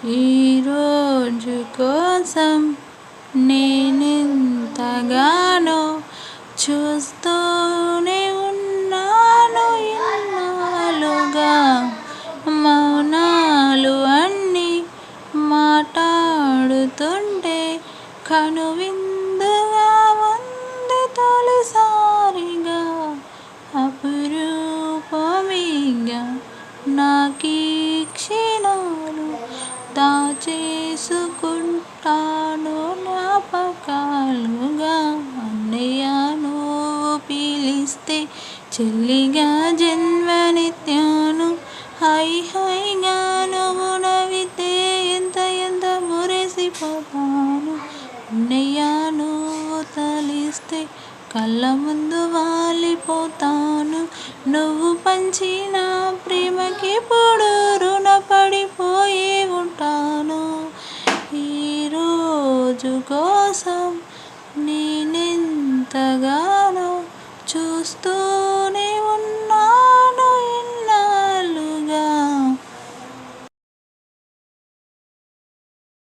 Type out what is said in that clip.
ఈరోజు కోసం నేనెంతగానో చూస్తూనే ఉన్నాను ఇన్నాళ్ళుగా. మౌనాలు అన్నీ మాట్లాడుతుంటే కనువిందుగా ఉంది తొలిసారిగా. అపురూపమిగా నాకీ క్షణాలు దాచేసుకుంటాను జ్ఞాపకాలుగా. అన్నయ్య నువ్వు పిలిస్తే చెల్లిగా జన్మనెత్తాను. హాయిగా నువ్వు నవ్వితే ఎంత మురిసిపోతాను. అన్నయ్య నువ్వు తలిస్తే కళ్ళ ముందు వాలిపోతాను. నువ్వు పంచిన ప్రేమకి ఇప్పుడు రుణపడిపోయి ఉంటాను. ఈరోజు కోసం నేనెంతగానో చూస్తూ